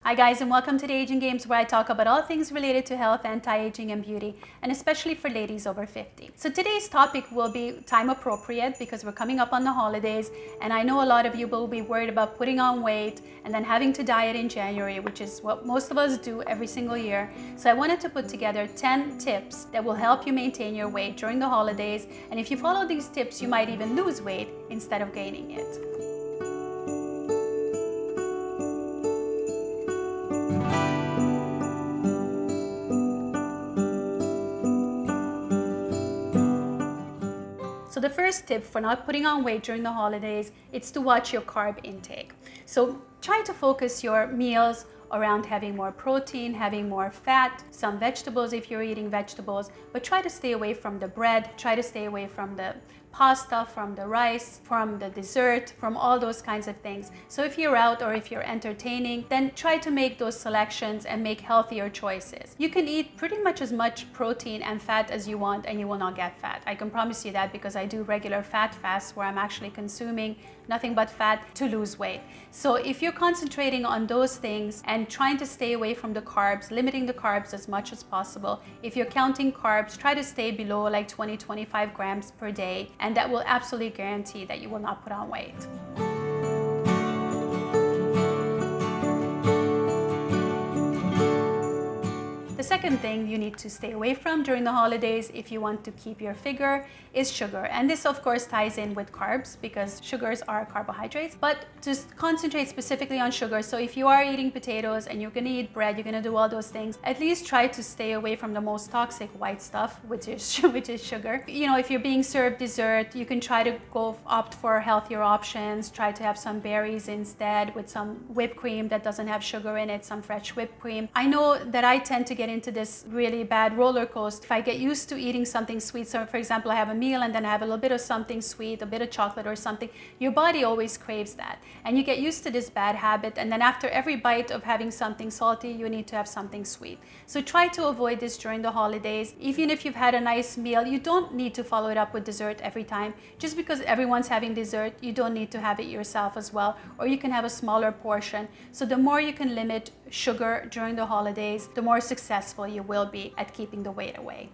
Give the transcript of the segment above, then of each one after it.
Hi guys, and welcome to the Aging Games, where I talk about all things related to health, anti-aging and beauty, and especially for ladies over 50. So today's topic will be time appropriate because we're coming up on the holidays, and I know a lot of you will be worried about putting on weight and then having to diet in January, which is what most of us do every single year. So I wanted to put together 10 tips that will help you maintain your weight during the holidays, and if you follow these tips, you might even lose weight instead of gaining it. So the first tip for not putting on weight during the holidays is to watch your carb intake. So try to focus your meals around having more protein, having more fat, some vegetables if you're eating vegetables, but try to stay away from the bread, try to stay away from the pasta, from the rice, from the dessert, from all those kinds of things. So if you're out or if you're entertaining, then try to make those selections and make healthier choices. You can eat pretty much as much protein and fat as you want and you will not get fat. I can promise you that because I do regular fat fasts where I'm actually consuming nothing but fat to lose weight. So if you're concentrating on those things and trying to stay away from the carbs, limiting the carbs as much as possible, if you're counting carbs, try to stay below like 20-25 grams per day, and that will absolutely guarantee that you will not put on weight. The second thing you need to stay away from during the holidays if you want to keep your figure is sugar. And this of course ties in with carbs because sugars are carbohydrates, but to concentrate specifically on sugar. So if you are eating potatoes and you're gonna eat bread, you're gonna do all those things, at least try to stay away from the most toxic white stuff, which is sugar. You know, if you're being served dessert, you can try to opt for healthier options, try to have some berries instead with some whipped cream that doesn't have sugar in it, some fresh whipped cream. I know that I tend to get into this really bad roller coaster. If I get used to eating something sweet, so for example, I have a meal and then I have a little bit of something sweet, a bit of chocolate or something, your body always craves that. And you get used to this bad habit, and then after every bite of having something salty, you need to have something sweet. So try to avoid this during the holidays. Even if you've had a nice meal, you don't need to follow it up with dessert every time. Just because everyone's having dessert, you don't need to have it yourself as well, or you can have a smaller portion. So the more you can limit sugar during the holidays, the more successful you will be at keeping the weight away.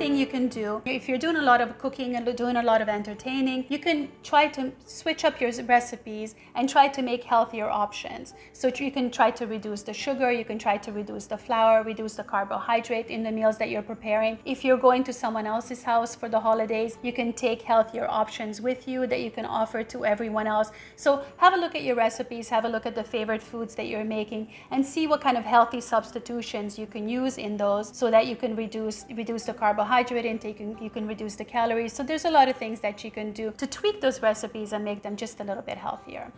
You can do, if you're doing a lot of cooking and doing a lot of entertaining, you can try to switch up your recipes and try to make healthier options. So you can try to reduce the sugar, you can try to reduce the flour, reduce the carbohydrate in the meals that you're preparing. If you're going to someone else's house for the holidays, you can take healthier options with you that you can offer to everyone else. So have a look at your recipes, have a look at the favorite foods that you're making, and see what kind of healthy substitutions you can use in those so that you can reduce the carbohydrate intake, you can reduce the calories. So there's a lot of things that you can do to tweak those recipes and make them just a little bit healthier.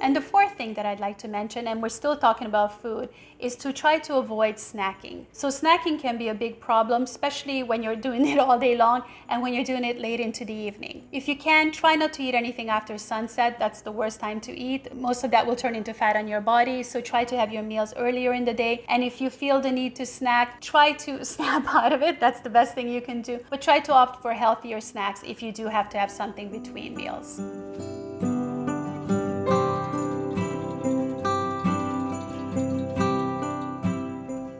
And the fourth thing that I'd like to mention, and we're still talking about food, is to try to avoid snacking. So snacking can be a big problem, especially when you're doing it all day long and when you're doing it late into the evening. If you can, try not to eat anything after sunset. That's the worst time to eat. Most of that will turn into fat on your body, so try to have your meals earlier in the day. And if you feel the need to snack, try to snap out of it. That's the best thing you can do. But try to opt for healthier snacks if you do have to have something between meals.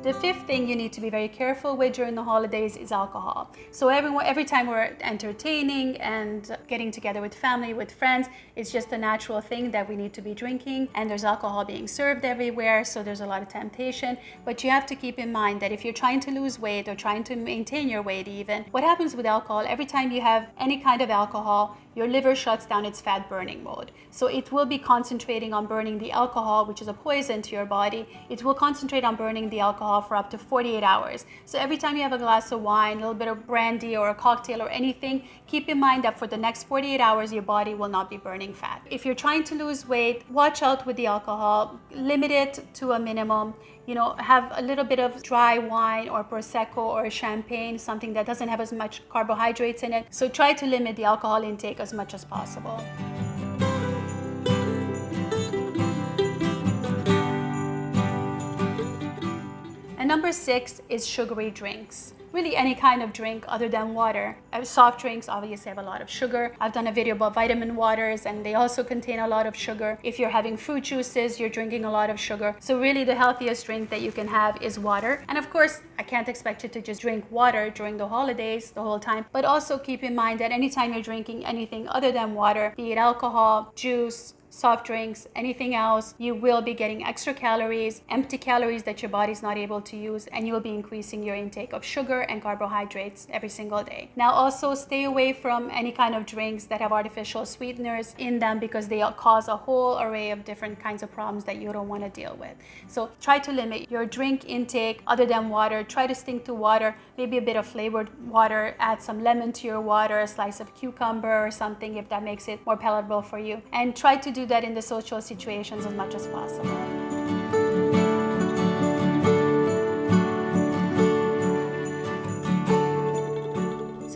The fifth thing you need to be very careful with during the holidays is alcohol. So every time we're entertaining and getting together with family, with friends, it's just a natural thing that we need to be drinking, and there's alcohol being served everywhere, so there's a lot of temptation. But you have to keep in mind that if you're trying to lose weight or trying to maintain your weight even, what happens with alcohol, every time you have any kind of alcohol, your liver shuts down its fat burning mode. So it will be concentrating on burning the alcohol, which is a poison to your body. It will concentrate on burning the alcohol for up to 48 hours. So every time you have a glass of wine, a little bit of brandy or a cocktail or anything, keep in mind that for the next 48 hours, your body will not be burning fat. If you're trying to lose weight, watch out with the alcohol, limit it to a minimum. You know, have a little bit of dry wine or Prosecco or champagne, something that doesn't have as much carbohydrates in it. So try to limit the alcohol intake as much as possible. And number 6 is sugary drinks. Really any kind of drink other than water. Soft drinks obviously have a lot of sugar. I've done a video about vitamin waters and they also contain a lot of sugar. If you're having fruit juices, you're drinking a lot of sugar. So really the healthiest drink that you can have is water. And of course, I can't expect you to just drink water during the holidays the whole time, but also keep in mind that anytime you're drinking anything other than water, be it alcohol, juice, soft drinks, anything else, you will be getting extra calories, empty calories that your body's not able to use, and you will be increasing your intake of sugar and carbohydrates every single day. Now also stay away from any kind of drinks that have artificial sweeteners in them because they cause a whole array of different kinds of problems that you don't want to deal with. So try to limit your drink intake other than water. Try to stick to water, maybe a bit of flavored water, add some lemon to your water, a slice of cucumber or something if that makes it more palatable for you. And try to do that in the social situations as much as possible.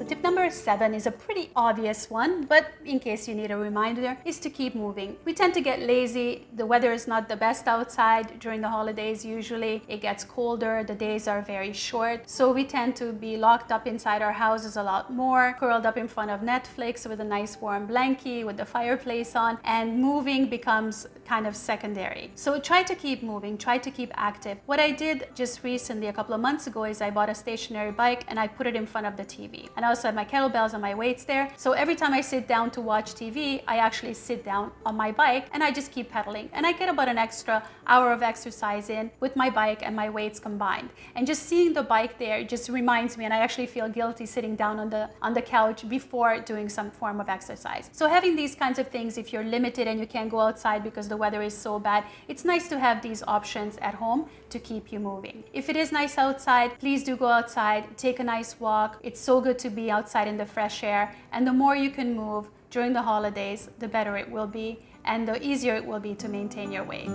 Tip number 7 is a pretty obvious one, but in case you need a reminder, is to keep moving. We tend to get lazy. The weather is not the best outside during the holidays. Usually it gets colder. The days are very short. So we tend to be locked up inside our houses a lot more, curled up in front of Netflix with a nice warm blankie with the fireplace on, and moving becomes kind of secondary. So try to keep moving, try to keep active. What I did just recently, a couple of months ago, is I bought a stationary bike and I put it in front of the TV. And I also have my kettlebells and my weights there. So every time I sit down to watch TV, I actually sit down on my bike and I just keep pedaling. And I get about an extra hour of exercise in with my bike and my weights combined. And just seeing the bike there just reminds me, and I actually feel guilty sitting down on the couch before doing some form of exercise. So having these kinds of things, if you're limited and you can't go outside because the weather is so bad, it's nice to have these options at home to keep you moving. If it is nice outside, please do go outside, take a nice walk. It's so good to be outside in the fresh air, and the more you can move during the holidays, the better it will be, and the easier it will be to maintain your weight.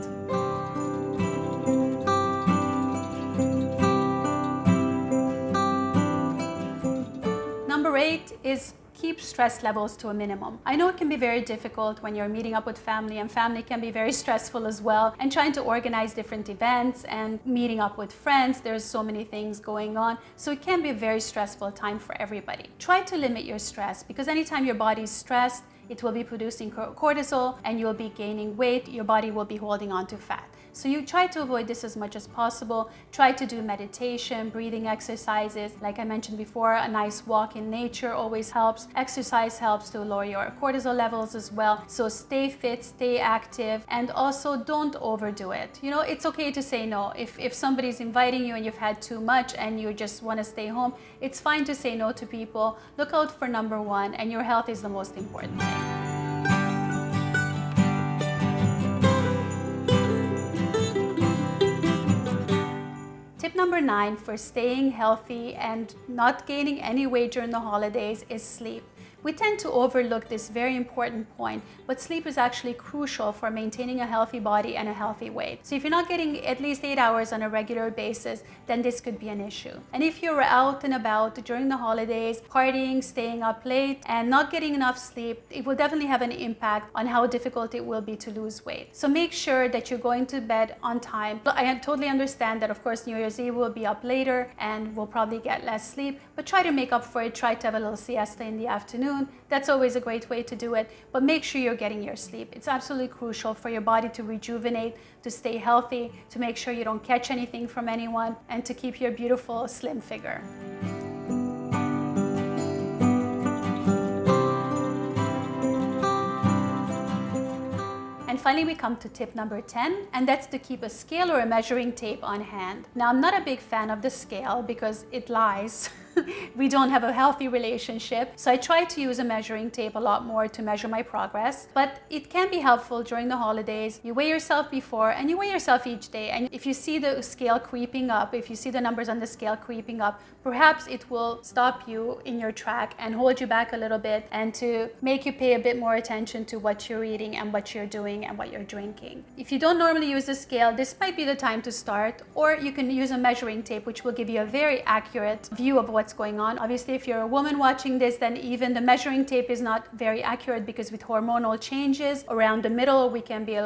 Number 8 is keep stress levels to a minimum. I know it can be very difficult when you're meeting up with family, and family can be very stressful as well, and trying to organize different events and meeting up with friends. There's so many things going on, so it can be a very stressful time for everybody. Try to limit your stress, because anytime your body is stressed, it will be producing cortisol and you'll be gaining weight. Your body will be holding on to fat. So you try to avoid this as much as possible. Try to do meditation, breathing exercises. Like I mentioned before, a nice walk in nature always helps. Exercise helps to lower your cortisol levels as well. So stay fit, stay active, and also don't overdo it. You know, it's okay to say no. If somebody's inviting you and you've had too much and you just want to stay home, it's fine to say no to people. Look out for number 1, and your health is the most important thing. Tip number 9 for staying healthy and not gaining any weight during the holidays is sleep. We tend to overlook this very important point, but sleep is actually crucial for maintaining a healthy body and a healthy weight. So if you're not getting at least 8 hours on a regular basis, then this could be an issue. And if you're out and about during the holidays, partying, staying up late, and not getting enough sleep, it will definitely have an impact on how difficult it will be to lose weight. So make sure that you're going to bed on time. I totally understand that, of course, New Year's Eve will be up later and we'll probably get less sleep, but try to make up for it. Try to have a little siesta in the afternoon. That's always a great way to do it, but make sure you're getting your sleep. It's absolutely crucial for your body to rejuvenate, to stay healthy, to make sure you don't catch anything from anyone, and to keep your beautiful slim figure. And finally, we come to tip number 10, and that's to keep a scale or a measuring tape on hand. Now, I'm not a big fan of the scale because it lies. We don't have a healthy relationship. So I try to use a measuring tape a lot more to measure my progress, but it can be helpful during the holidays. You weigh yourself before and you weigh yourself each day. And if you see the scale creeping up, if you see the numbers on the scale creeping up, perhaps it will stop you in your track and hold you back a little bit, and to make you pay a bit more attention to what you're eating and what you're doing and what you're drinking. If you don't normally use the scale, this might be the time to start, or you can use a measuring tape, which will give you a very accurate view of what's going on. Obviously, if you're a woman watching this, then even the measuring tape is not very accurate, because with hormonal changes around the middle, we can be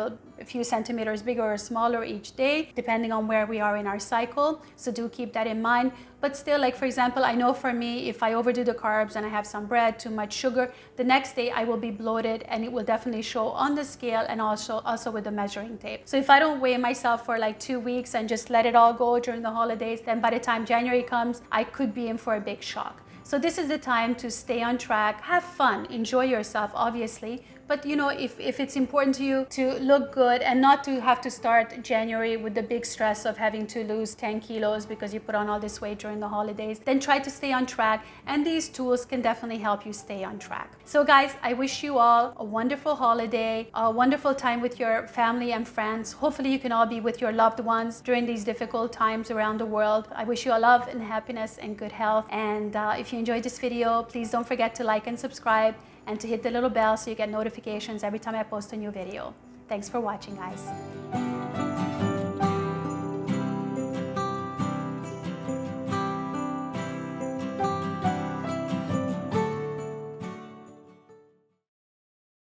a few centimeters bigger or smaller each day, depending on where we are in our cycle. So do keep that in mind. But still, like for example, I know for me, if I overdo the carbs and I have some bread, too much sugar, the next day I will be bloated, and it will definitely show on the scale and also with the measuring tape. So if I don't weigh myself for like 2 weeks and just let it all go during the holidays, then by the time January comes, I could be in for a big shock. So this is the time to stay on track, have fun, enjoy yourself, obviously. But you know, if it's important to you to look good and not to have to start January with the big stress of having to lose 10 kilos because you put on all this weight during the holidays, then try to stay on track. And these tools can definitely help you stay on track. So guys, I wish you all a wonderful holiday, a wonderful time with your family and friends. Hopefully you can all be with your loved ones during these difficult times around the world. I wish you all love and happiness and good health. And if you enjoyed this video, please don't forget to like and subscribe, and to hit the little bell so you get notifications every time I post a new video. Thanks for watching, guys.